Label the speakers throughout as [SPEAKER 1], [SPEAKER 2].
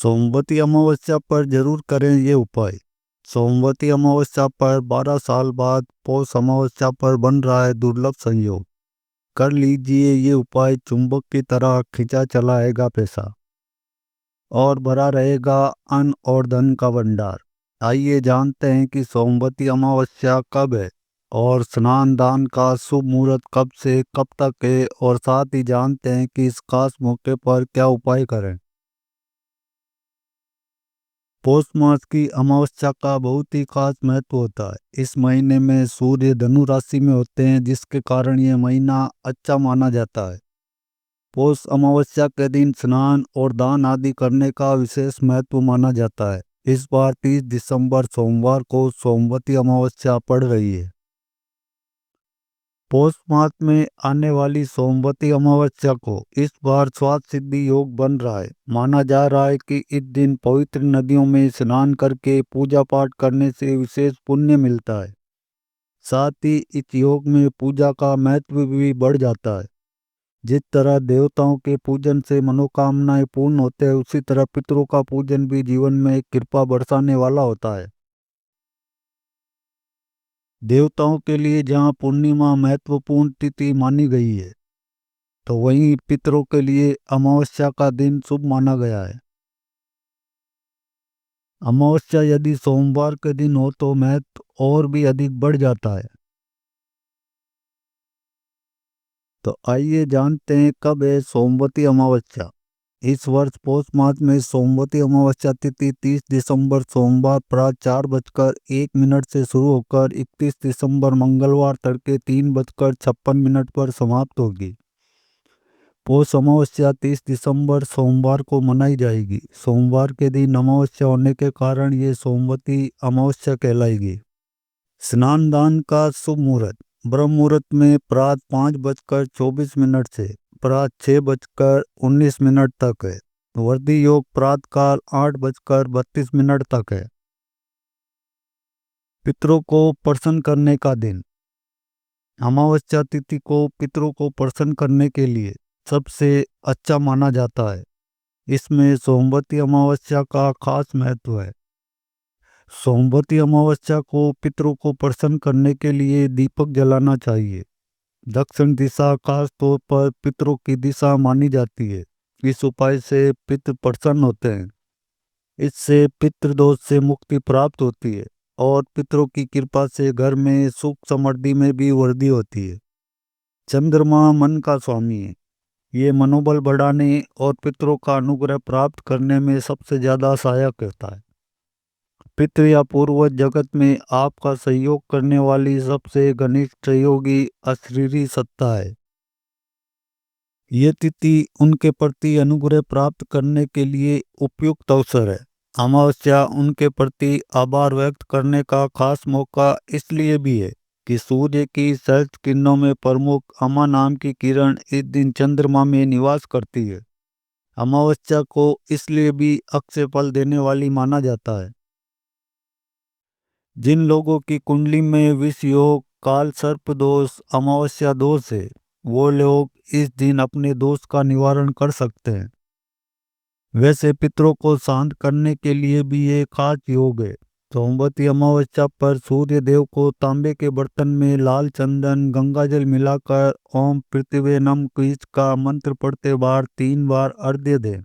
[SPEAKER 1] सोमवती अमावस्या पर जरूर करें ये उपाय। सोमवती अमावस्या पर 12 साल बाद पौष अमावस्या पर बन रहा है दुर्लभ संयोग। कर लीजिए ये उपाय, चुंबक की तरह खिंचा चला आएगा पैसा और भरा रहेगा अन्न और धन का भंडार। आइए जानते हैं कि सोमवती अमावस्या कब है और स्नान दान का शुभ मुहूर्त कब से कब तक है, और साथ ही जानते हैं कि इस खास मौके पर क्या उपाय करें। पौष मास की अमावस्या का बहुत ही खास महत्व होता है। इस महीने में सूर्य धनु राशि में होते हैं, जिसके कारण यह महीना अच्छा माना जाता है। पौष अमावस्या के दिन स्नान और दान आदि करने का विशेष महत्व माना जाता है। इस बार 30 दिसंबर सोमवार को सोमवती अमावस्या पड़ रही है। पौष मास में आने वाली सोमवती अमावस्या को इस बार स्वास्थ्य सिद्धि योग बन रहा है। माना जा रहा है कि इस दिन पवित्र नदियों में स्नान करके पूजा पाठ करने से विशेष पुण्य मिलता है। साथ ही इस योग में पूजा का महत्व भी बढ़ जाता है। जिस तरह देवताओं के पूजन से मनोकामनाएं पूर्ण होते हैं, उसी तरह पितरों का पूजन भी जीवन में कृपा बरसाने वाला होता है। देवताओं के लिए जहाँ पूर्णिमा महत्वपूर्ण तिथि मानी गई है, तो वहीं पितरों के लिए अमावस्या का दिन शुभ माना गया है। अमावस्या यदि सोमवार के दिन हो तो महत्व और भी अधिक बढ़ जाता है। तो आइए जानते हैं कब है सोमवती अमावस्या। इस वर्ष पौष मास में सोमवती अमावस्या तिथि 30 दिसंबर सोमवार प्रातः 4:01 से शुरू होकर 31 दिसंबर मंगलवार तड़के 3:56 पर समाप्त होगी। पौष अमावस्या 30 दिसंबर सोमवार को मनाई जाएगी। सोमवार के दिन अमावस्या होने के कारण ये सोमवती अमावस्या कहलाएगी। स्नान दान का शुभ मुहूर्त। ब्रह्म मुहूर्त में प्रातः 5:24 से प्रातः 6:19 तक है। वर्दी योग प्रातःकाल 8:32 तक है। पितरों को प्रसन्न करने का दिन। अमावस्या तिथि को पितरों को प्रसन्न करने के लिए सबसे अच्छा माना जाता है। इसमें सोमवती अमावस्या का खास महत्व है। सोमवती अमावस्या को पितरों को प्रसन्न करने के लिए दीपक जलाना चाहिए। दक्षिण दिशा खास तौर पर पितरों की दिशा मानी जाती है। इस उपाय से पितृ प्रसन्न होते हैं। इससे पितृदोष से मुक्ति प्राप्त होती है और पितरों की कृपा से घर में सुख समृद्धि में भी वृद्धि होती है। चंद्रमा मन का स्वामी है। ये मनोबल बढ़ाने और पितरों का अनुग्रह प्राप्त करने में सबसे ज्यादा सहायक रहता है। पितृ या पूर्वज जगत में आपका सहयोग करने वाली सबसे घनिष्ठ सहयोगी अशरीरी सत्ता है। ये तिथि उनके प्रति अनुग्रह प्राप्त करने के लिए उपयुक्त अवसर है। अमावस्या उनके प्रति आभार व्यक्त करने का खास मौका इसलिए भी है कि सूर्य की सहस्त्र किरणों में प्रमुख अमा नाम की किरण इस दिन चंद्रमा में निवास करती है। अमावस्या को इसलिए भी अक्षय फल देने वाली माना जाता है। जिन लोगों की कुंडली में विष योग, काल सर्प दोष, अमावस्या दोष है, वो लोग इस दिन अपने दोष का निवारण कर सकते हैं। वैसे पितरों को शांत करने के लिए भी ये खास योग है। सोमवती अमावस्या पर सूर्य देव को तांबे के बर्तन में लाल चंदन गंगाजल मिलाकर ओम पृथ्वी नम कीच का मंत्र पढ़ते बार 3 बार अर्घ्य दें।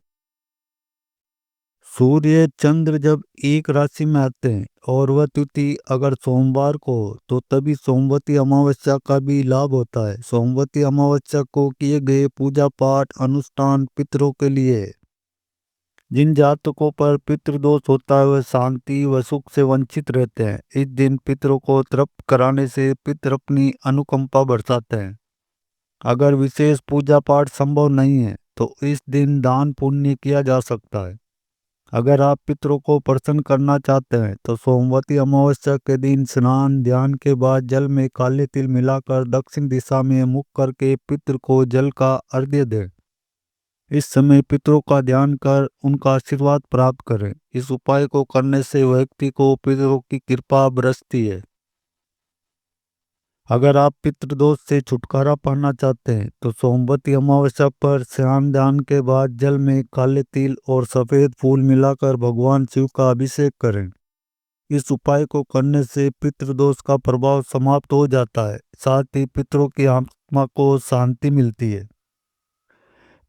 [SPEAKER 1] सूर्य चंद्र जब एक राशि में आते हैं और वह तिथि अगर सोमवार को हो, तो तभी सोमवती अमावस्या का भी लाभ होता है। सोमवती अमावस्या को किए गए पूजा पाठ अनुष्ठान पितरों के लिए है। जिन जातकों पर पितृदोष होता है वह शांति व सुख से वंचित रहते हैं। इस दिन पितरों को तृप्त कराने से पितर अपनी अनुकंपा बरसाते हैं। अगर विशेष पूजा पाठ संभव नहीं है तो इस दिन दान पुण्य किया जा सकता है। अगर आप पितरों को प्रसन्न करना चाहते हैं तो सोमवती अमावस्या के दिन स्नान ध्यान के बाद जल में काले तिल मिलाकर दक्षिण दिशा में मुख करके पितृ को जल का अर्घ्य दें। इस समय पितरों का ध्यान कर उनका आशीर्वाद प्राप्त करें। इस उपाय को करने से व्यक्ति को पितरों की कृपा बरसती है। अगर आप पितृदोष से छुटकारा पाना चाहते हैं तो सोमवती अमावस्या पर स्नान दान के बाद जल में काले तिल और सफेद फूल मिलाकर भगवान शिव का अभिषेक करें। इस उपाय को करने से पितृदोष का प्रभाव समाप्त हो जाता है, साथ ही पितरों की आत्मा को शांति मिलती है।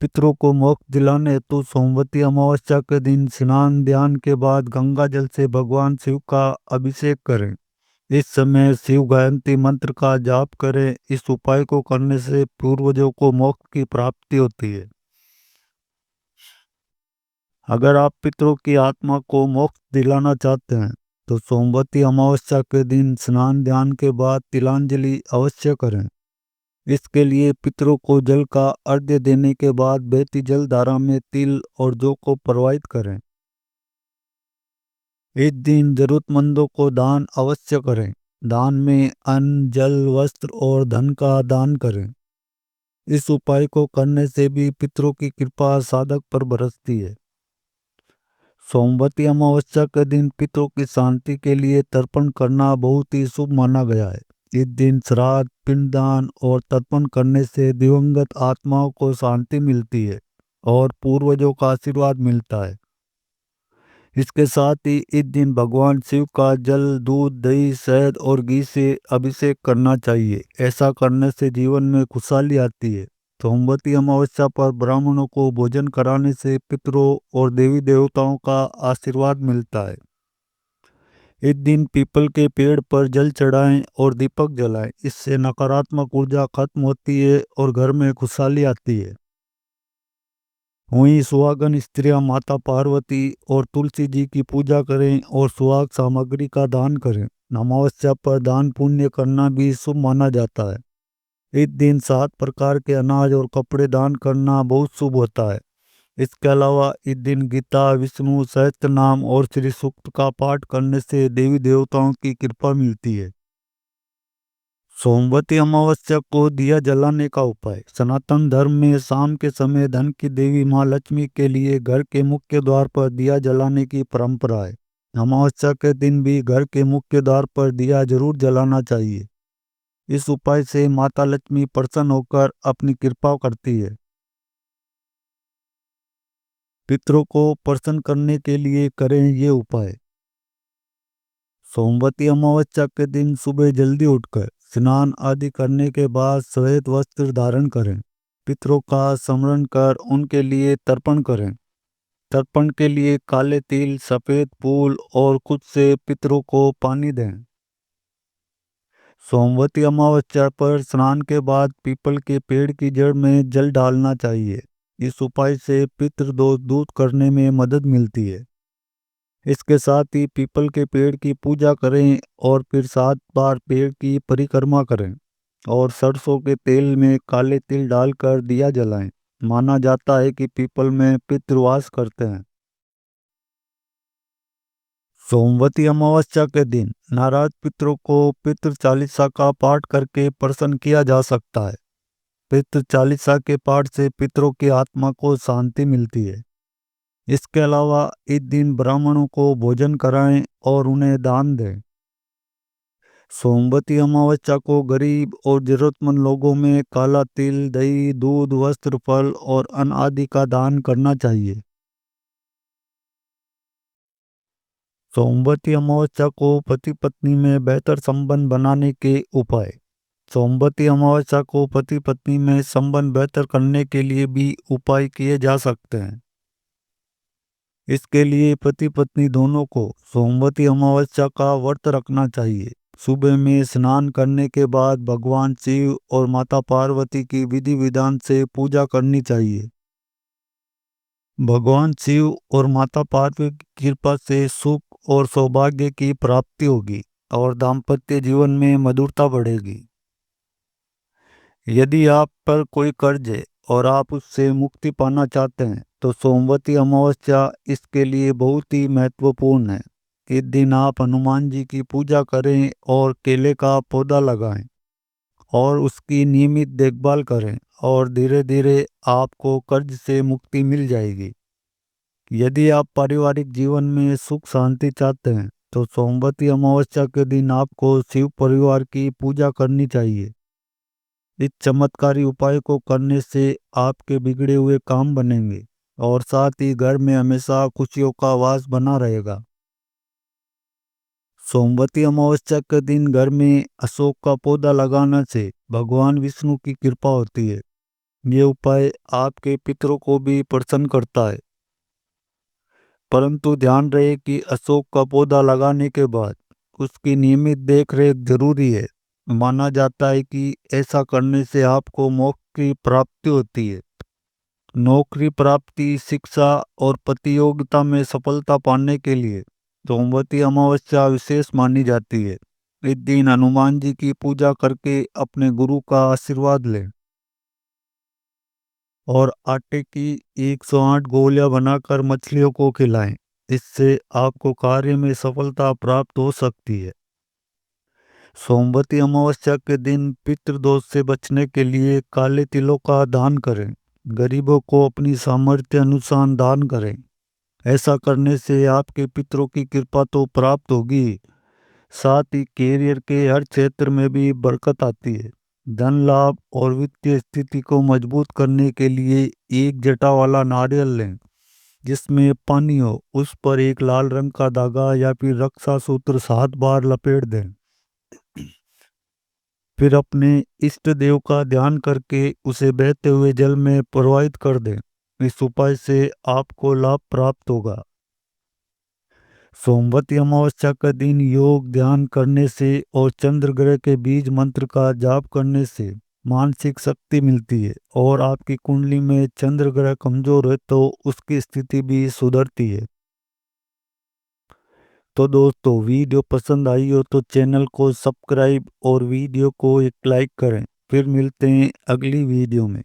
[SPEAKER 1] पितरों को मोक्ष दिलाने हेतु सोमवती अमावस्या के दिन स्नान ध्यान के बाद गंगा जल से भगवान शिव का अभिषेक करें। इस समय शिव गायत्री मंत्र का जाप करें। इस उपाय को करने से पूर्वजों को मोक्ष की प्राप्ति होती है। अगर आप पितरों की आत्मा को मोक्ष दिलाना चाहते हैं तो सोमवती अमावस्या के दिन स्नान ध्यान के बाद तिलांजलि अवश्य करें। इसके लिए पितरों को जल का अर्घ्य देने के बाद बहती जल धारा में तिल और जौ को प्रवाहित करें। इस दिन जरूरतमंदों को दान अवश्य करें। दान में अन्न, जल, वस्त्र और धन का दान करें। इस उपाय को करने से भी पितरों की कृपा साधक पर बरसती है। सोमवती अमावस्या के दिन पितरों की शांति के लिए तर्पण करना बहुत ही शुभ माना गया है। इस दिन श्राद्ध, पिंडदान और तर्पण करने से दिवंगत आत्माओं को शांति मिलती है और पूर्वजों का आशीर्वाद मिलता है। इसके साथ ही इस दिन भगवान शिव का जल, दूध, दही, शहद और घी से अभिषेक करना चाहिए। ऐसा करने से जीवन में खुशहाली आती है। सोमवती अमावस्या पर ब्राह्मणों को भोजन कराने से पितरों और देवी देवताओं का आशीर्वाद मिलता है। इस दिन पीपल के पेड़ पर जल चढ़ाएं और दीपक जलाएं। इससे नकारात्मक ऊर्जा खत्म होती है और घर में खुशहाली आती है। वहीं सुहागन स्त्रियां माता पार्वती और तुलसी जी की पूजा करें और सुहाग सामग्री का दान करें। अमावस्या पर दान पुण्य करना भी शुभ माना जाता है। इस दिन 7 प्रकार के अनाज और कपड़े दान करना बहुत शुभ होता है। इसके अलावा इस दिन गीता, विष्णु सहस्त्र नाम और श्री सूक्त का पाठ करने से देवी देवताओं की कृपा मिलती है। सोमवती अमावस्या को दिया जलाने का उपाय। सनातन धर्म में शाम के समय धन की देवी माँ लक्ष्मी के लिए घर के मुख्य द्वार पर दिया जलाने की परंपरा है। अमावस्या के दिन भी घर के मुख्य द्वार पर दिया जरूर जलाना चाहिए। इस उपाय से माता लक्ष्मी प्रसन्न होकर अपनी कृपा करती है। पितरों को प्रसन्न करने के लिए करें ये उपाय। सोमवती अमावस्या के दिन सुबह जल्दी उठकर स्नान आदि करने के बाद श्वेत वस्त्र धारण करें। पितरों का स्मरण कर उनके लिए तर्पण करें। तर्पण के लिए काले तिल, सफेद फूल और कुछ से पितरों को पानी दें। सोमवती अमावस्या पर स्नान के बाद पीपल के पेड़ की जड़ में जल डालना चाहिए। इस उपाय से पितृदोष दूर करने में मदद मिलती है। इसके साथ ही पीपल के पेड़ की पूजा करें और फिर 7 बार पेड़ की परिक्रमा करें और सरसों के तेल में काले तिल डालकर दिया जलाएं। माना जाता है कि पीपल में पितृवास करते हैं। सोमवती अमावस्या के दिन नाराज पितरों को पितृ चालीसा का पाठ करके प्रसन्न किया जा सकता है। पितृ चालीसा के पाठ से पितरों की आत्मा को शांति मिलती है। इसके अलावा इस दिन ब्राह्मणों को भोजन कराएं और उन्हें दान दें। सोमवती अमावस्या को गरीब और जरूरतमंद लोगों में काला तिल, दही, दूध, वस्त्र, फल और अन्न आदि का दान करना चाहिए। सोमवती अमावस्या को पति पत्नी में बेहतर संबंध बनाने के उपाय। सोमवती अमावस्या को पति पत्नी में संबंध बेहतर करने के लिए भी उपाय किए जा सकते हैं। इसके लिए पति पत्नी दोनों को सोमवती अमावस्या का व्रत रखना चाहिए। सुबह में स्नान करने के बाद भगवान शिव और माता पार्वती की विधि विधान से पूजा करनी चाहिए। भगवान शिव और माता पार्वती की कृपा से सुख और सौभाग्य की प्राप्ति होगी और दाम्पत्य जीवन में मधुरता बढ़ेगी। यदि आप पर कोई कर्ज है और आप उससे मुक्ति पाना चाहते हैं तो सोमवती अमावस्या इसके लिए बहुत ही महत्वपूर्ण है। इस दिन आप हनुमान जी की पूजा करें और केले का पौधा लगाएं और उसकी नियमित देखभाल करें और धीरे धीरे आपको कर्ज से मुक्ति मिल जाएगी। यदि आप पारिवारिक जीवन में सुख शांति चाहते हैं तो सोमवती अमावस्या के दिन आपको शिव परिवार की पूजा करनी चाहिए। इस चमत्कारी उपाय को करने से आपके बिगड़े हुए काम बनेंगे और साथ ही घर में हमेशा खुशियों का वास बना रहेगा। सोमवती अमावस्या के दिन घर में अशोक का पौधा लगाने से भगवान विष्णु की कृपा होती है। ये उपाय आपके पितरों को भी प्रसन्न करता है। परंतु ध्यान रहे कि अशोक का पौधा लगाने के बाद उसकी नियमित देखरेख जरूरी है। माना जाता है कि ऐसा करने से आपको मोक्ष की प्राप्ति होती है। नौकरी प्राप्ति, शिक्षा और प्रतियोगिता में सफलता पाने के लिए सोमवती अमावस्या विशेष मानी जाती है। इस दिन हनुमान जी की पूजा करके अपने गुरु का आशीर्वाद लें और आटे की 108 गोलियां बनाकर मछलियों को खिलाएं। इससे आपको कार्य में सफलता प्राप्त हो सकती है। सोमवती अमावस्या के दिन पितृदोष से बचने के लिए काले तिलों का दान करें। गरीबों को अपनी सामर्थ्य अनुसार दान करें। ऐसा करने से आपके पितरों की कृपा तो प्राप्त होगी, साथ ही कैरियर के हर क्षेत्र में भी बरकत आती है। धन लाभ और वित्तीय स्थिति को मजबूत करने के लिए एक जटा वाला नारियल लें जिसमें पानी हो। उस पर एक लाल रंग का धागा या फिर रक्षा सूत्र 7 बार लपेट दें। फिर अपने इष्ट देव का ध्यान करके उसे बहते हुए जल में प्रवाहित कर दें। इस उपाय से आपको लाभ प्राप्त होगा। सोमवती अमावस्या का दिन योग ध्यान करने से और चंद्र ग्रह के बीज मंत्र का जाप करने से मानसिक शक्ति मिलती है और आपकी कुंडली में चंद्र ग्रह कमजोर है तो उसकी स्थिति भी सुधरती है। तो दोस्तों, वीडियो पसंद आई हो तो चैनल को सब्सक्राइब और वीडियो को एक लाइक करें। फिर मिलते हैं अगली वीडियो में।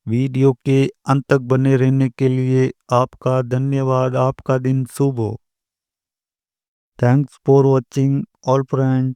[SPEAKER 1] वीडियो के अंत तक बने रहने के लिए आपका धन्यवाद। आपका दिन शुभ हो। Thanks for watching all friend.